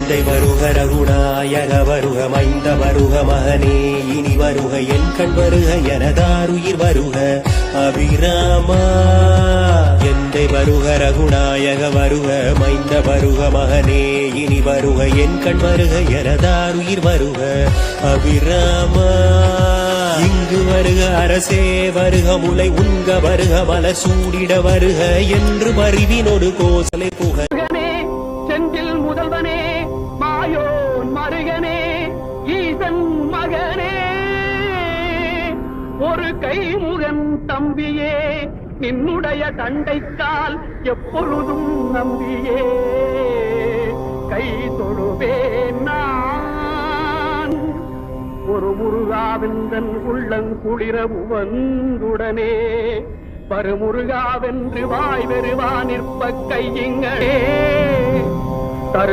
வருக ரகுநாயக வருக மைந்த வருக மகனே இனி வருக என் கண் வருக எனதாருயிர் வருக அபிராமா. எந்தை வருக ரகுநாயக வருக மைந்த வருக மகனே இனி வருக என் கண் வருக எனதாருயிர் வருக அபிராமா. இங்கு வருக அரசே வருக முலை உண்க வருக மலர் சூடிட வருக என்று மறிவினொடு கோசலை புக. செந்தில் முதல்வனே மாயோன் மருகனே ஈசன் மகனே ஒரு கைமுகன் தம்பியே நின்னுடைய தண்டைக்கால் எப்பொழுதும் நம்பியே கை தொழுவேன் நான். ஒரு முருகாவெந்தன் உள்ளங்குளிர உவந்துடனே பருமுருகாவென்று வாய் வெறுவா நிற்ப கையிங்களே.